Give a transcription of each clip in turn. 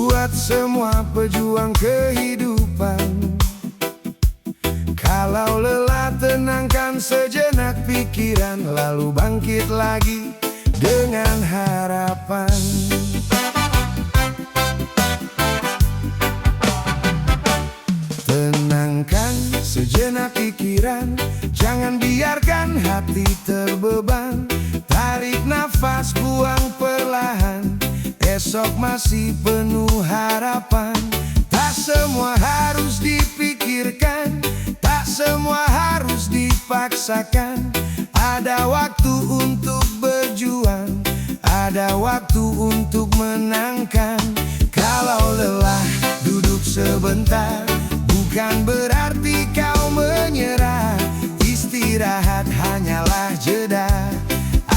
buat semua pejuang kehidupan. Kalau lelah, tenangkan sejenak pikiran, lalu bangkit lagi dengan harapan. Tenangkan sejenak pikiran, jangan biarkan hati terbeban. Tarik nafas, buang perlahan, esok masih penuh harapan. Tak semua harus dipikirkan, tak semua harus dipaksakan. Ada waktu untuk berjuang, ada waktu untuk menangkan. Kalau lelah, duduk sebentar, bukan berarti kau menyerah. Istirahat hanyalah jeda,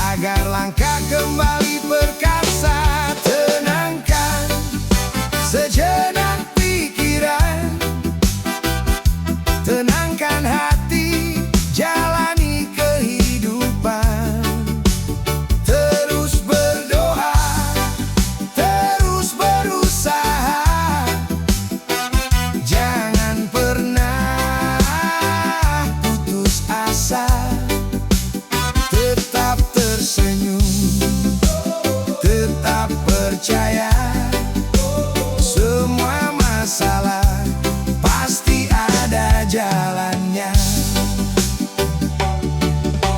agar langkah kembali perkasa. Tenangkan sejenak pikiran, tenangkan hati, jalani kehidupan. Terus berdoa, terus berusaha, jangan pernah putus asa. Tetap tersenyum, tetap percaya, semua masalah pasti ada jalannya.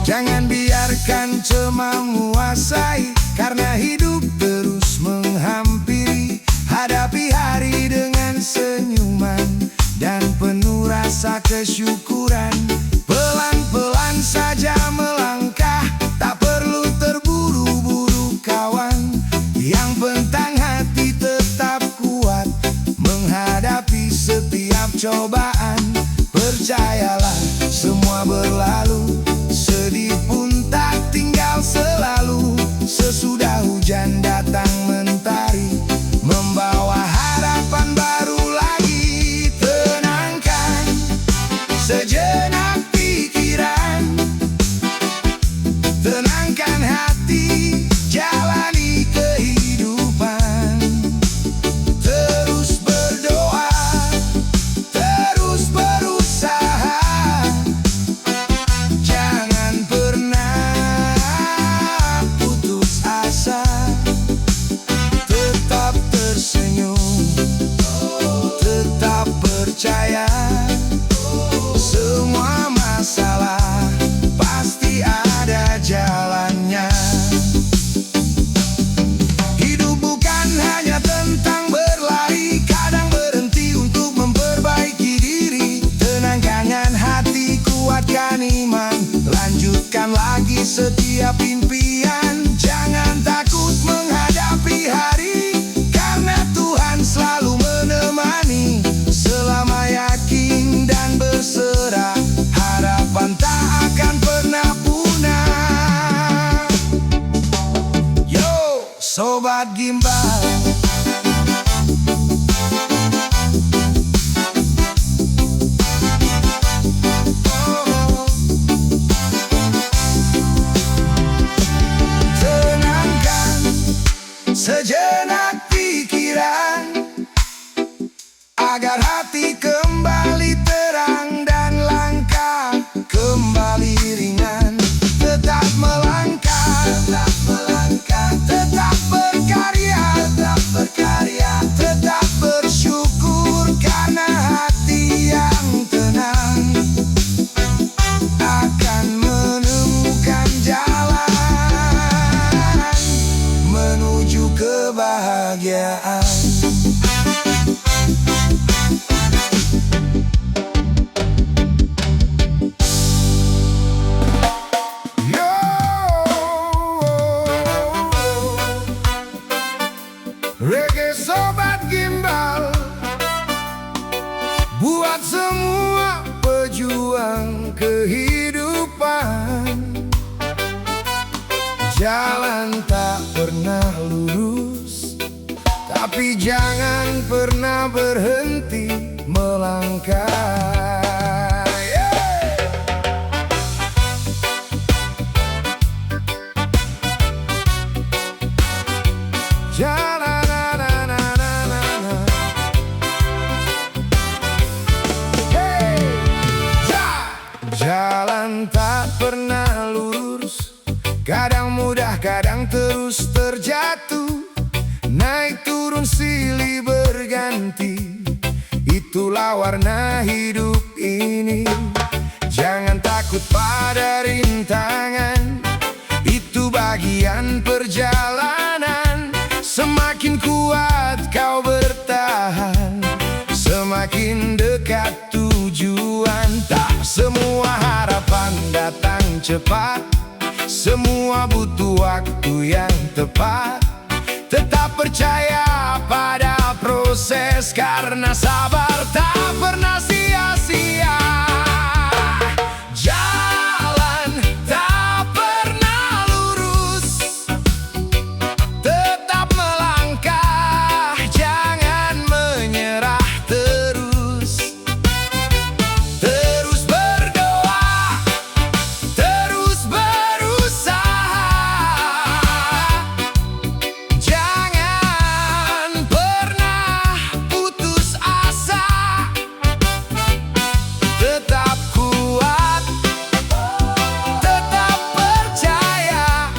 Jangan biarkan cemas menguasai, karena hidup terus menghampiri. Hadapi hari dengan senyuman dan penuh rasa kesyukuran. Pelan-pelan saja melangkah, tak perlu terburu-buru kawan. Yang penting hati tetap kuat menghadapi setiap cobaan. Percayalah semua berlalu, sedih pun tak tinggal selalu. Sesudah hujan datang mentari, membawa harapan baru lagi. Tenangkan sejenak pikiran, tenangkan hati, jalani kehidupan. Terus berdoa, terus berusaha, jangan pernah putus asa. Tetap tersenyum, tetap percaya, semua masalah pasti ada jalannya. Hidup bukan hanya tentang berlari, kadang berhenti untuk memperbaiki diri. Tenangkan hati, kuatkan iman, lanjutkan lagi setiap impian. Jangan takut menghadapi hari, karena Tuhan selalu menemani. Selama yakin dan berserah, harapan tak akan pernah punah. Yo, Sobat Gimbal. Tenangkan sejenak pikiran, agar hati kembali terang dan langkah kembali ringan. Tetap melangkah, tetap melangkah, tetap berkarya, tetap berkarya, tetap bersyukur, karena hati yang tenang akan menemukan jalan menuju kebahagiaan. Reggae Sobat Gimbal, buat semua pejuang kehidupan. Jalan tak pernah lurus, tapi jangan pernah berhenti melangkah. Ja la la la la la la. silih berganti, itulah warna hidup ini. Jangan takut pada rintangan, itu bagian perjalanan. Semakin kuat kau bertahan, semakin dekat tujuan. Tak semua harapan datang cepat, semua butuh waktu yang tepat. Tetap percaya pada proses, karena sabar tak pernah sia-sia. Jalan tak pernah lurus, tetap melangkah, jangan menyerah terus. Terus berdoa, terus berusaha, jangan pernah putus asa. Tetap kuat, tetap percaya,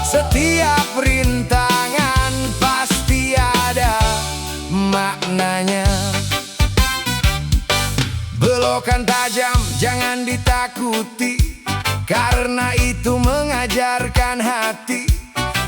setiap rintangan pasti ada maknanya. Belokan tajam jangan ditakuti, karena itu mengajarkan hati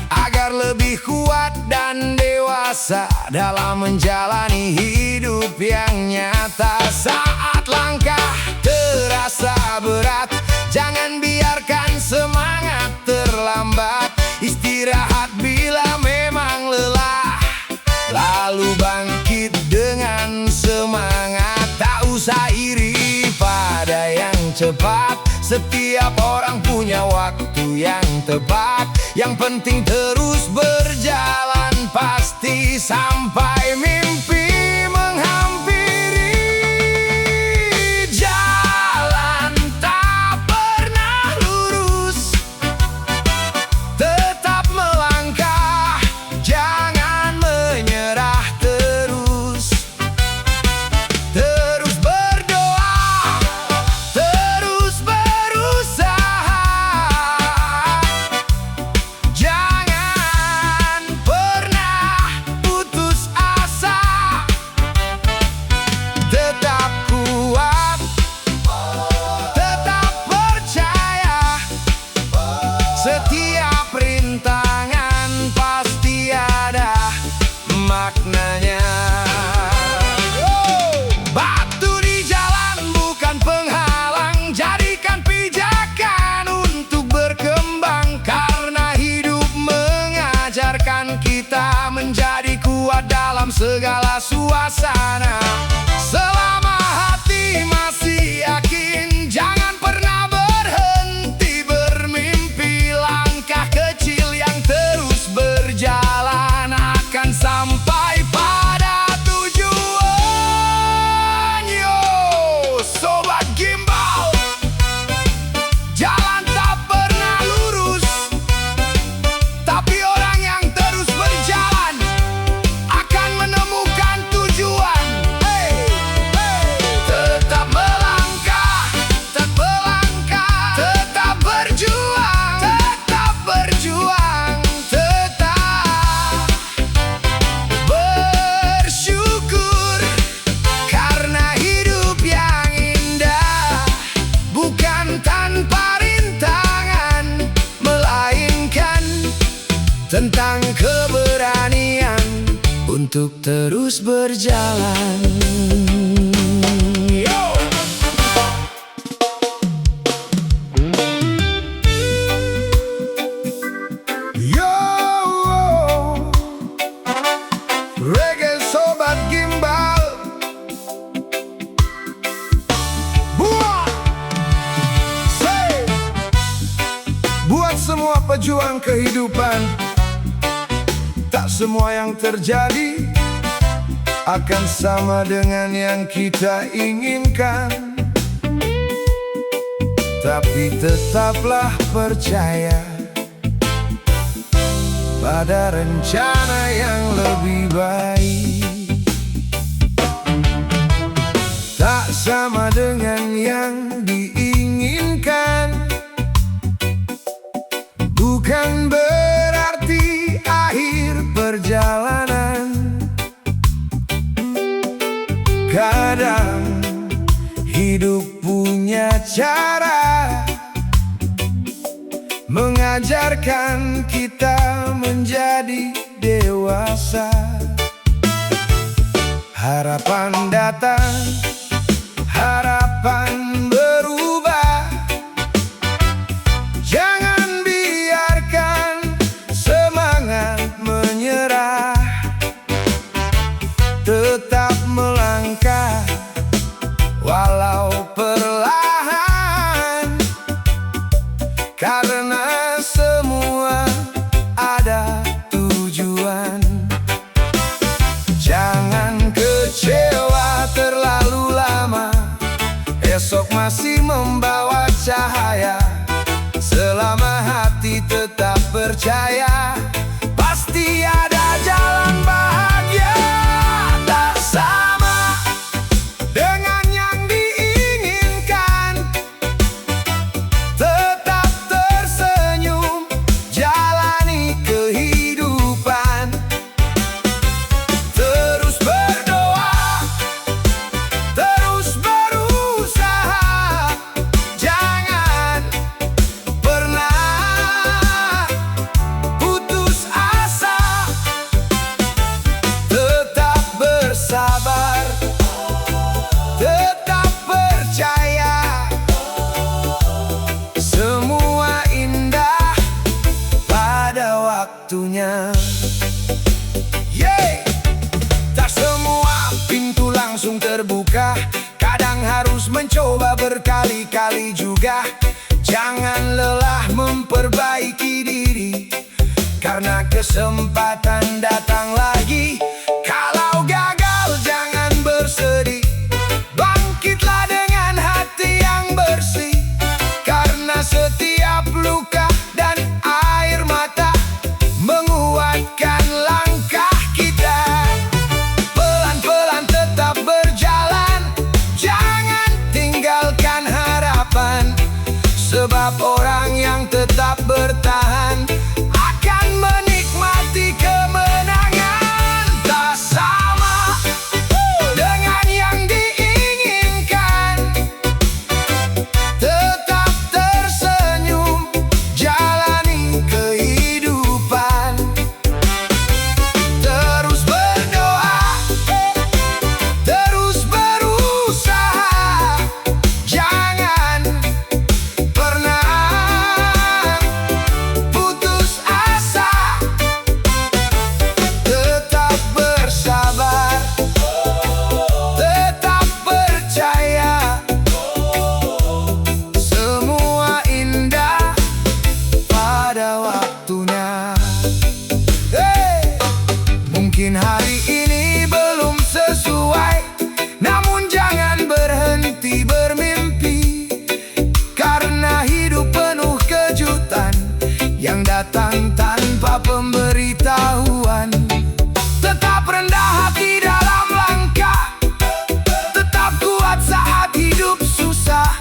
agar lebih kuat dan dewasa dalam menjalani hidup yang nyata. Saat langkah terasa berat, jangan biarkan semangat terlambat. Istirahat bila memang lelah, lalu bangkit dengan semangat. Tak usah iri pada yang cepat, setiap orang punya waktu yang tepat. Yang penting terus berjalan, pasti sampai mimpi menghampiri. Jalan tak pernah lurus, tetap melangkah, jangan menyerah terus. Terus berdoa, terus berusaha, jangan pernah putus asa. Tetap kuat, tetap percaya, setiap rintangan pasti ada maknanya. Batu di jalan bukan penghalang, jadikan pijakan untuk berkembang. Karena hidup mengajarkan kita menjadi kuat dalam segala suasana. Selama hati masih yakin, jangan pernah berhenti bermimpi. Langkah kecil yang terus berjalan akan sampai pada tujuan. Yo, sobat gimbal, jalan tak pernah lurus, tapi orang yang terus berjalan akan menemukan tujuan. Hey, hey. Tetap melangkah, tetap melangkah, tetap berjuang, tetap berjuang, tetap bersyukur. Karena hidup yang indah bukan tanpa rintangan, melainkan tentang keberanian untuk terus berjalan. Yo! Yo! Reggae sobat gimbal, buat buat semua pejuang kehidupan. Tak semua yang terjadi akan sama dengan yang kita inginkan, tapi tetaplah percaya pada rencana yang lebih baik. Tak sama dengan yang diinginkan, bukan berarti akhir perjalanan. cara mengajarkan kita menjadi dewasa. Harapan datang, harapan berubah. Jangan biarkan semangat menyerah. Tetap melangkah walau perlahan, karena semua ada tujuan. Jangan kecewa terlalu lama, esok masih membawa cahaya. Selama hati tetap percaya, pasti ada jalan bahagia. Tak sama dengan yang diinginkan, tetap tersenyum, jalani kehidupan. Terus berdoa, terus berusaha. Jangan pernah putus asa. Tetap bersabar, tetap percaya. Semua indah pada waktunya. Yeay! Tak semua pintu langsung terbuka, kadang harus mencoba berkali-kali juga. Jangan lelah memperbaiki diri, karena kesempatan datang lagi. Kalau gagal jangan bersedih, bangkitlah dengan hati yang bersih. Karena setiap luka dan air mata menguatkan langkah kita. Pelan-pelan tetap berjalan, jangan tinggalkan harapan. Sebab orang yang tetap bertahan akan menikmati kemenangan. Tak sama dengan yang diinginkan, tetap tersenyum, jalani kehidupan. Terus berdoa, terus berusaha. Jangan pernah putus asa. Tetap bersabar, tetap percaya. Semua indah pada waktunya. Hey! Mungkin hari ini belum sesuai, namun jangan berhenti bermimpi. Karena hidup penuh kejutan yang datang tanpa pemberitahuan. Tetap rendah hati dalam langkah, tetap kuat saat hidup susah.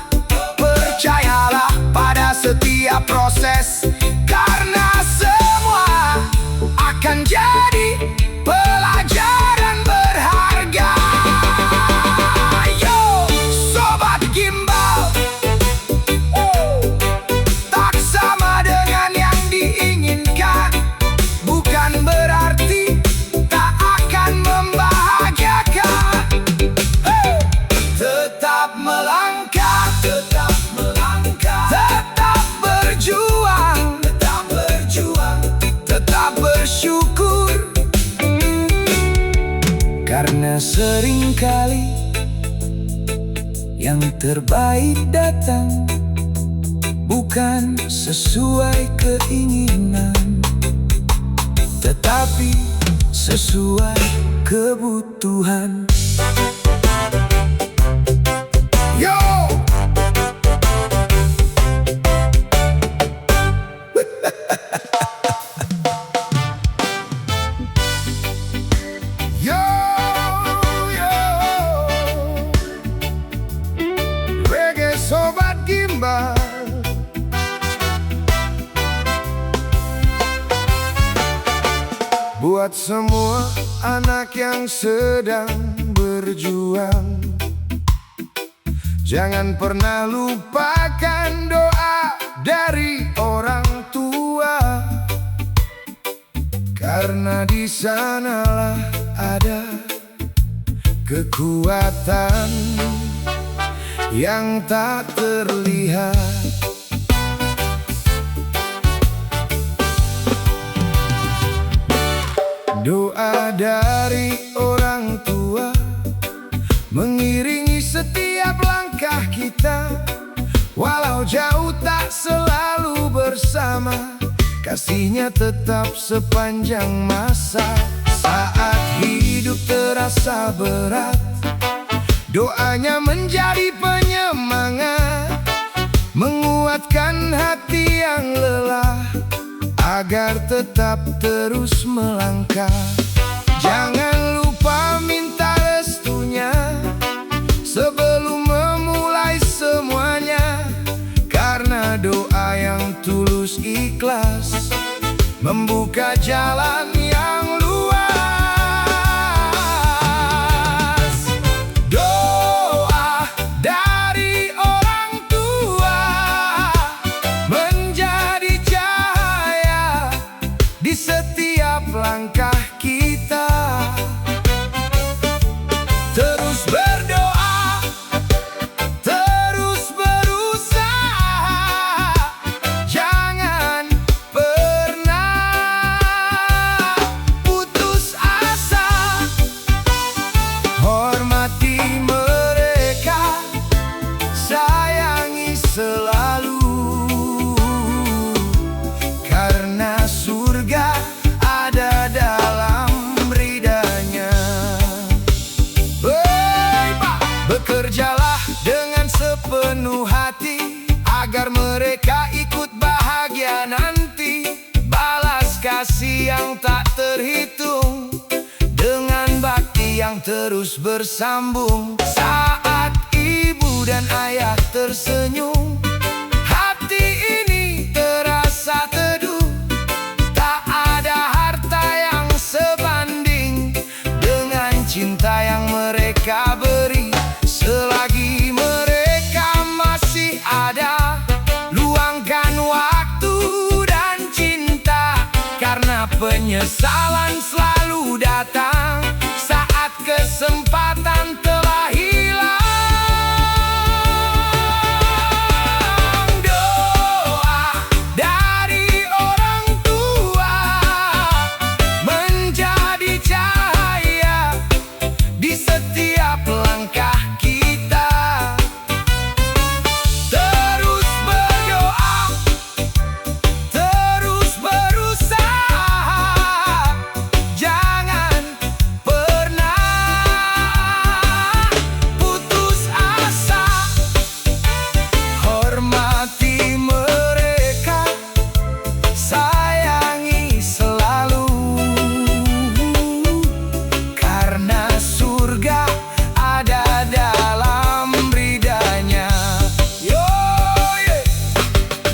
Percayalah pada setiap proses, karena semua akan jadi pelajaran berharga. Yo, Sobat Gimbal, tak sama dengan yang diinginkan, bukan berarti tak akan membahagiakan. Tetap melangkah, tetap melangkah, tetap berjuang, tetap berjuang, tetap bersyukur. Karena seringkali yang terbaik datang bukan sesuai keinginan, tetapi sesuai kebutuhan. Yo! Yo, yo, reggae Sobat Gimbal. Buat semua anak yang sedang berjuang, Jangan pernah lupakan doa dari orang tua, karena di sanalah ada kekuatan yang tak terlihat. Doa dari orang tua mengiringi setiap langkah kita. Walau jauh tak selalu bersama, kasihnya tetap sepanjang masa. Saat hidup terasa berat, doanya menjadi penyemangat, menguatkan hati yang lelah agar tetap terus melangkah. Jangan lupa minta restunya sebelum memulai semuanya, karena doa yang tulus ikhlas membuka jalan yang luas. Doa dari orang tua menjadi cahaya di setiap langkah kita. Terus berdoa, terus berusaha, jangan pernah putus asa. Hormati mereka, sayangi selalu, karena surga ada dalam ridhanya. Bekerjalah dengan sepenuh hati agar mereka ikut bahagia nanti. Balas kasih yang tak terhitung dengan bakti yang terus bersambung. Saat ibu dan ayah tersenyum, hati ini terasa teduh. Tak ada harta yang sebanding dengan cinta yang mereka beri. Selagi mereka masih ada, luangkan waktu dan cinta, karena penyesalan selalu datang saat kesempatan telah hilang. Doa dari orang tua menjadi cahaya di setiap langkah kita. Terus berdoa, terus berusaha, jangan pernah putus asa. Hormati mereka, sayangi selalu, karena surga ada dalam ridhanya. Yo, yeah.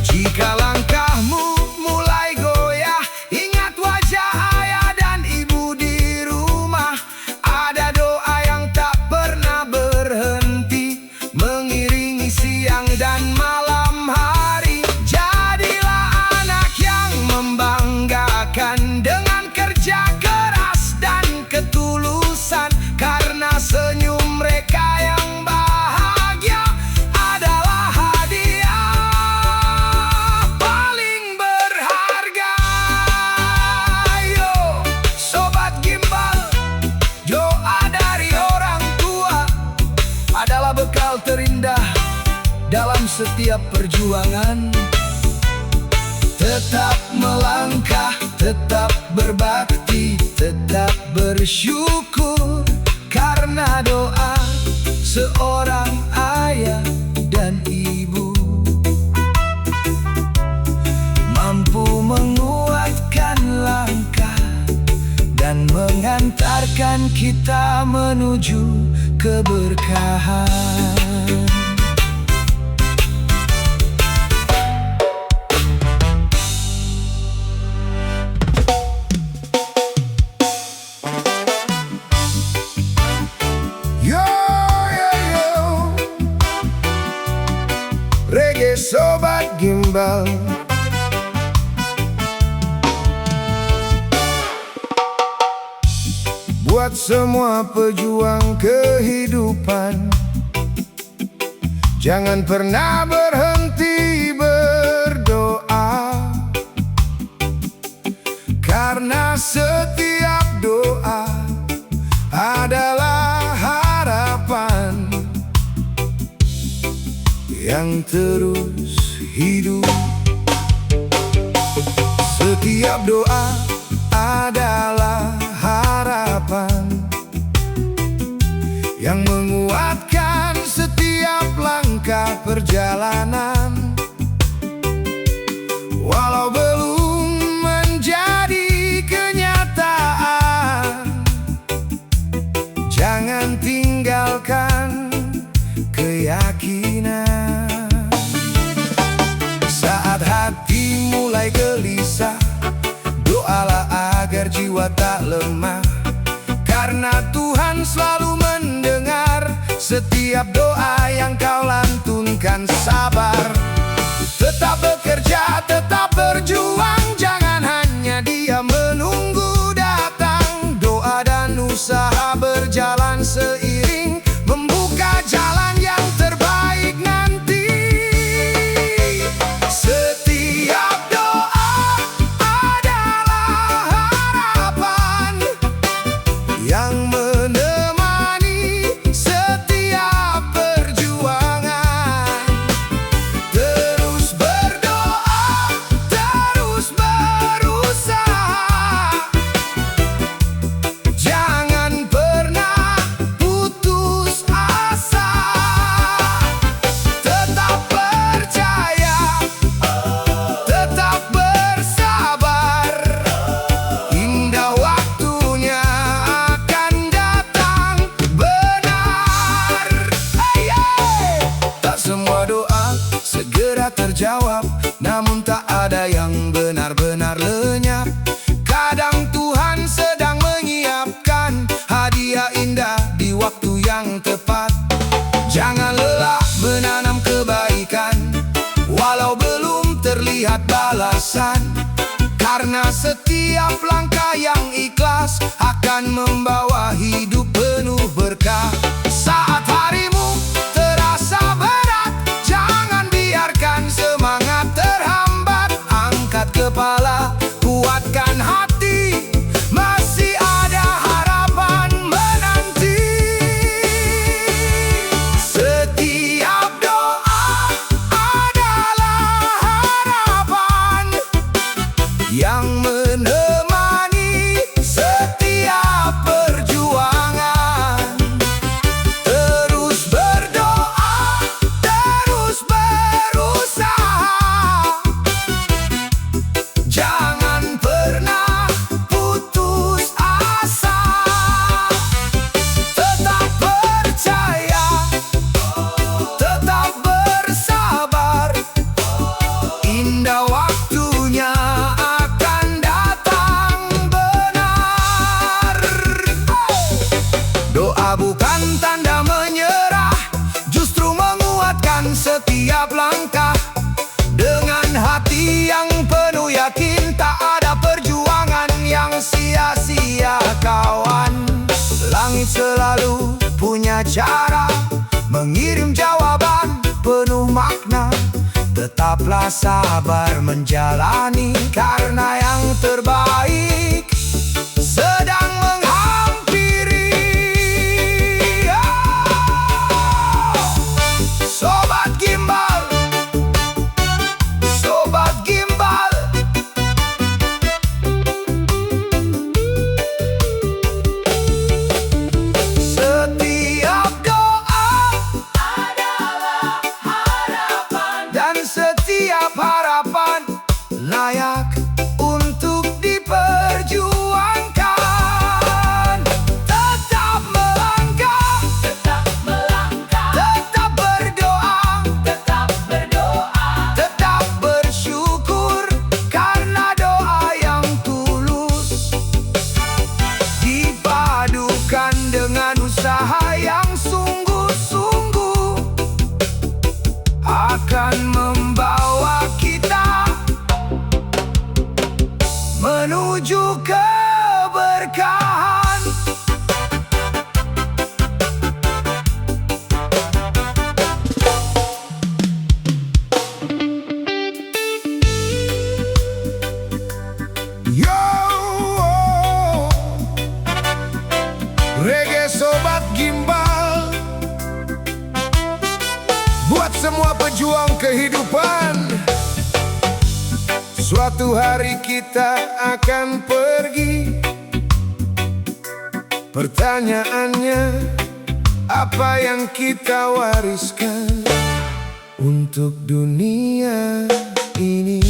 Jika langkahmu mulai goyah, ingat wajah ayah dan ibu di rumah. Ada doa yang tak pernah berhenti, mengiringi siang dan malam hari. Jadilah anak yang membanggakan dengan kerja keras dan ketulusan, karena senyum mereka yang bahagia adalah hadiah paling berharga. Yo, Sobat Gimbal, doa dari orang tua adalah bekal terindah dalam setiap perjuangan. Tetap melangkah, tetap berbakti, tetap bersyukur, karena doa seorang ayah dan ibu mampu menguatkan langkah dan mengantarkan kita menuju keberkahan. Yo, yo, yo. gimbal. Buat semua pejuang kehidupan, jangan pernah berhenti berdoa, karena setiap doa adalah harapan yang terus hidup. Setiap doa adalah harapan yang menguatkan setiap langkah perjalanan. Walau belum menjadi kenyataan, jangan tinggalkan keyakinan. Saat hati mulai gelisah, doalah agar jiwa tak lemah, karena Tuhan selalu mendengar setiap doa yang kau lantunkan. Sabar, tetap bekerja, tetap berjuang, jangan hanya diam menunggu datang. Doa dan usaha berjalan seiring, membuka jalan yang terbaik nanti. Setiap doa adalah harapan yang menemani setiap perjuangan. Terus berdoa, terus berusaha, jangan pernah putus asa. Tetap percaya, tetap bersabar, indah waktunya akan datang benar. Tak semua doa segera terjawab, namun tak ada yang benar-benar lenyap. Kadang Tuhan sedang menyiapkan hadiah indah di waktu yang tepat. Jangan lelah menanam kebaikan, walau belum terlihat balasan, karena setiap langkah yang ikhlas akan membawa hidup penuh berkah. Saat harimu terasa berat, jangan biarkan semangat terhambat. Angkat kepala, kuatkan hati, masih ada harapan menanti. Setiap doa adalah harapan yang menemani setiap perjuangan. Terus berdoa, terus berusaha, jangan pernah putus asa. Tetap percaya, tetap bersabar, indah waktunya akan datang benar. Doa bukan tanda menyerah, justru menguatkan setiap langkah. Dengan hati yang penuh yakin, tak ada perjuangan yang sia-sia kawan. Langit selalu punya cara mengirim jawaban penuh makna. Tetaplah sabar menjalani, karena yang terbaik sedang menghampiri. Sobat Gimbal, Sobat Gimbal. Setiap doa adalah harapan, dan setiap harapan layak untuk diperjuangkan. Reggae Sobat Gimbal, buat semua pejuang kehidupan. Suatu hari kita akan pergi. Pertanyaannya, apa yang kita wariskan untuk dunia ini?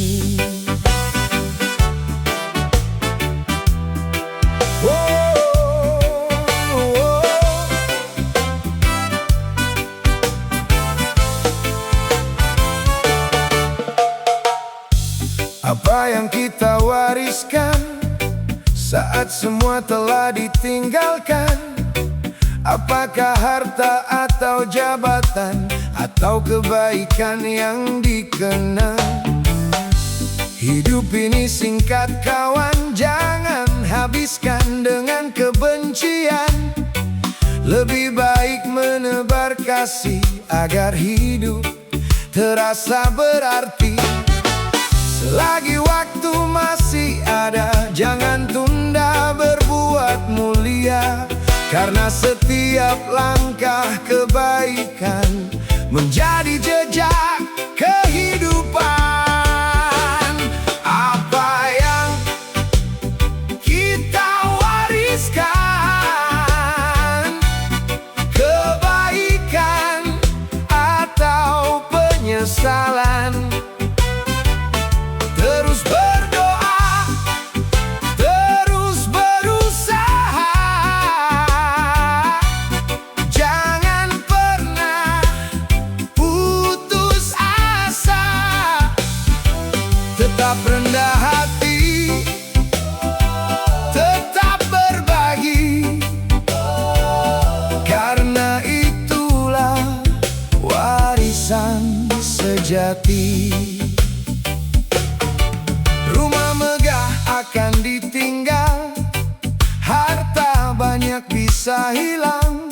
Apa yang kita wariskan saat semua telah ditinggalkan? Apakah harta atau jabatan, atau kebaikan yang dikenang? Hidup ini singkat kawan, jangan habiskan dengan kebencian. Lebih baik menebar kasih agar hidup terasa berarti. Selagi waktu masih ada, jangan tunda berbuat mulia, karena setiap langkah kebaikan menjadi jejak kehidupan. Apa yang kita wariskan, kebaikan atau penyesalan? Terus berdoa, terus berusaha, jangan pernah putus asa. Tetap rendah hati, tetap berbagi, karena itulah warisan sejati. Rumah megah akan ditinggal, harta banyak bisa hilang,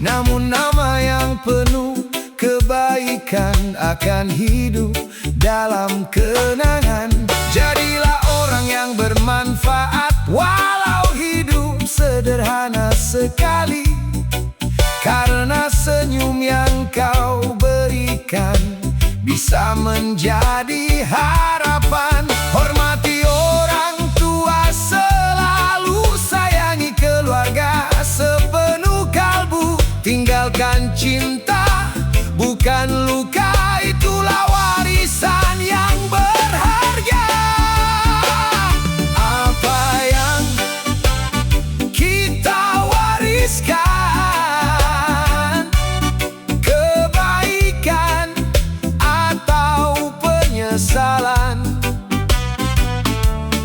namun nama yang penuh kebaikan akan hidup dalam kenangan. Jadilah orang yang bermanfaat, walau hidup sederhana sekali, karena senyum yang kau berikan bisa menjadi harapan. Hormati orang tua, selalu sayangi keluarga sepenuh kalbu. Tinggalkan cinta, bukan luka, itulah warisan yang berharga. Apa yang kita wariskan, kebaikan atau penyesalan?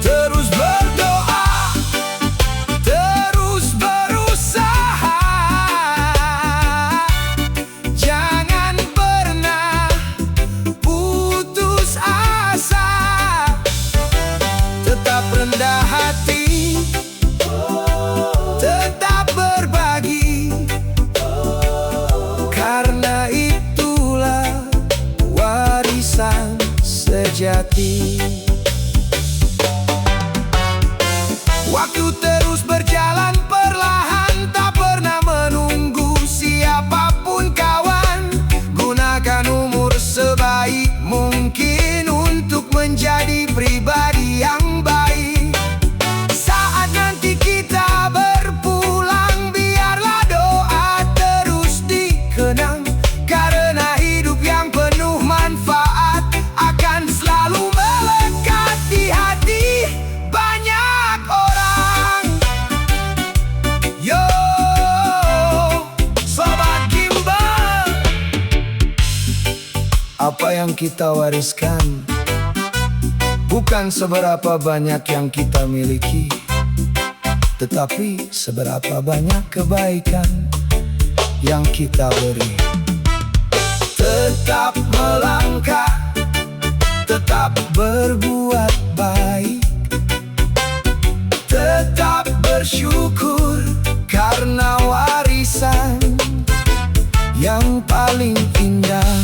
Terus berdoa, terus berusaha, jangan pernah putus asa. Tetap rendah hati, tetap berbagi, karena itulah warisan sejati. Waktu terus berjalan perlahan, tak pernah menunggu siapapun kawan. Gunakan umur sebaik mungkin untuk menjadi pribadi yang baik. Saat nanti kita berpulang, biarlah doa terus dikenang, karena hidup yang penuh manfaat akan selalu melekat di hati banyak orang. Yo, Sobat Gimbal, apa yang kita wariskan bukan seberapa banyak yang kita miliki, tetapi seberapa banyak kebaikan yang kita beri. Tetap melangkah, tetap berbuat baik, tetap bersyukur, karena warisan yang paling indah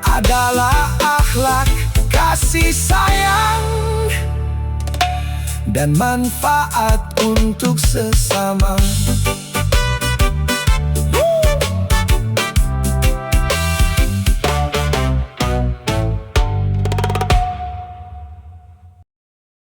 adalah akhlak kasih sayang dan manfaat untuk sesama.